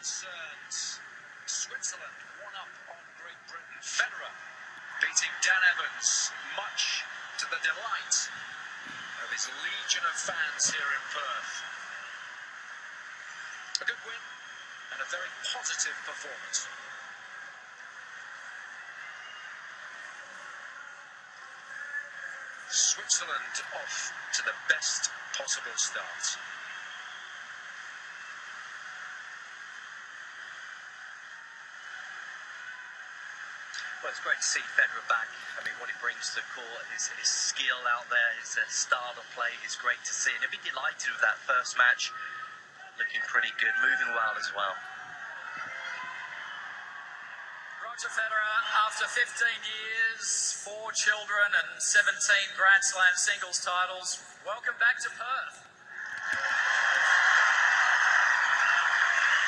concerns. Switzerland 1-up on Great Britain. Federer beating Dan Evans, much to the delight of his legion of fans here in Perth. A good win and a very positive performance. Switzerland off to the best possible start. Well, it's great to see Federer back. I mean, what he brings to the court, his skill out there, his style of play is great to see. And he'll be delighted with that first match. Looking pretty good, moving well as well. Roger Federer, after 15 years, 4 children and 17 Grand Slam singles titles, welcome back to Perth.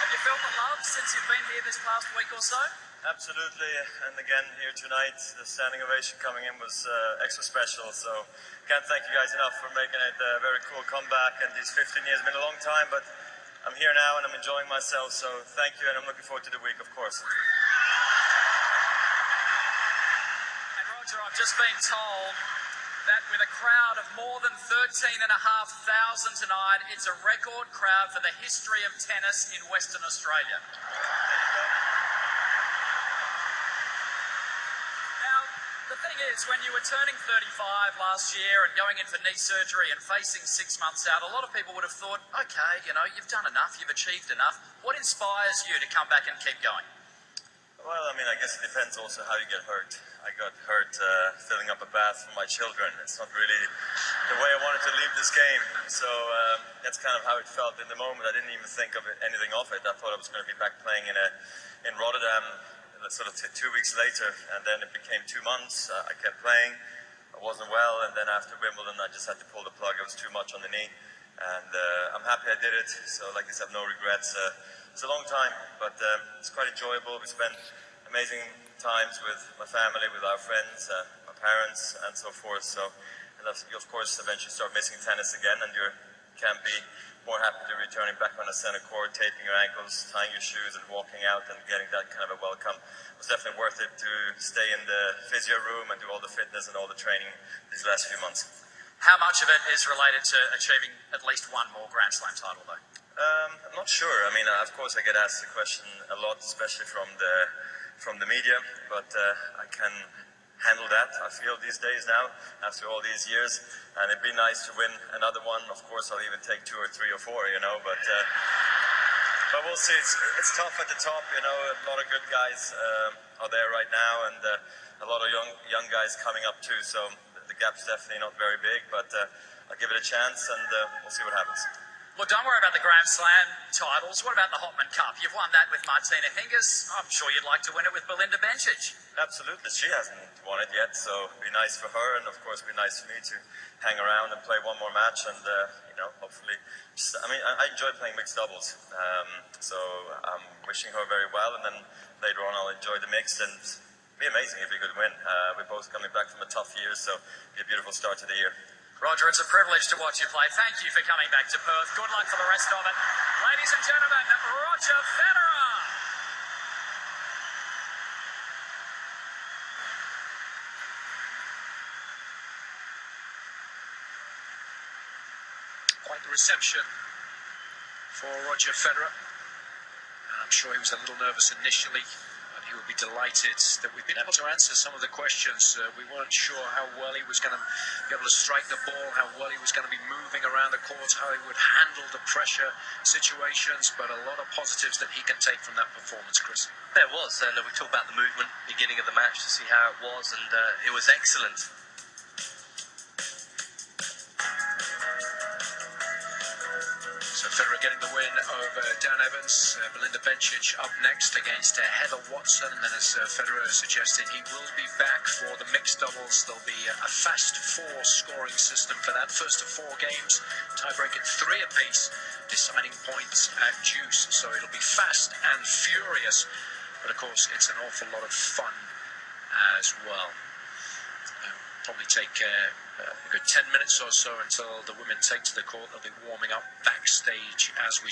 Have you felt the love since you've been here this past week or so? Absolutely, and again here tonight, the standing ovation coming in was extra special, so can't thank you guys enough for making it a very cool comeback. And these 15 years have been a long time, but I'm here now and I'm enjoying myself, so thank you, and I'm looking forward to the week, of course. And Roger, I've just been told that with a crowd of more than 13,500 tonight, it's a record crowd for the history of tennis in Western Australia. The thing is, when you were turning 35 last year and going in for knee surgery and facing 6 months out, a lot of people would have thought, okay, you know, you've done enough, you've achieved enough. What inspires you to come back and keep going? Well, I mean, I guess it depends also how you get hurt. I got hurt filling up a bath for my children. It's not really the way I wanted to leave this game. So that's kind of how it felt in the moment. I didn't even think of anything of it. I thought I was going to be back playing in Rotterdam sort of 2 weeks later, and then it became 2 months. I kept playing, I wasn't well, and then after Wimbledon I just had to pull the plug. It was too much on the knee, and I'm happy I did it, so like I said, no regrets. It's a long time, but it's quite enjoyable. We spent amazing times with my family, with our friends, my parents, and so forth. So, and you of course eventually start missing tennis again, and you can't be more happy to returning back on the center court, taping your ankles, tying your shoes, and walking out and getting that kind of a welcome. It was definitely worth it to stay in the physio room and do all the fitness and all the training these last few months. How much of it is related to achieving at least one more Grand Slam title, though? I'm not sure. I mean, of course, I get asked the question a lot, especially from the media, but I can handle that, I feel, these days now, after all these years, and it'd be nice to win another one. Of course, I'll even take 2 or 3 or 4, you know, but we'll see. It's tough at the top, you know. A lot of good guys are there right now, and a lot of young guys coming up too, so the gap's definitely not very big, but I'll give it a chance, and we'll see what happens. Look, don't worry about the Grand Slam titles. What about the HOPMAN Cup? You've won that with Martina Hingis. I'm sure you'd like to win it with Belinda Bencic. Absolutely. She hasn't won it yet, so it'd be nice for her, and of course it'd be nice for me to hang around and play one more match, and you know, hopefully, I enjoy playing mixed doubles, so I'm wishing her very well, and then later on I'll enjoy the mix, and it'd be amazing if we could win. We're both coming back from a tough year, so it'd be a beautiful start to the year. Roger, it's a privilege to watch you play. Thank you for coming back to Perth. Good luck for the rest of it. Ladies and gentlemen, Roger Federer. Quite the reception for Roger Federer. I'm sure he was a little nervous initially, but he will be delighted that we've been able to answer some of the questions. We weren't sure how well he was going to be able to strike the ball, how well he was going to be moving around the court, how he would handle the pressure situations, but a lot of positives that he can take from that performance, Chris. There was, and we talked about the movement beginning of the match to see how it was, and it was excellent. So Federer getting the win over Dan Evans. Belinda Bencic up next against Heather Watson. And then as Federer suggested, he will be back for the mixed doubles. There'll be a fast 4 scoring system for that. First of 4 games, tiebreak at 3 apiece, deciding points at deuce. So it'll be fast and furious. But of course, it's an awful lot of fun as well. Probably take a good 10 minutes or so until the women take to the court. They'll be warming up backstage as we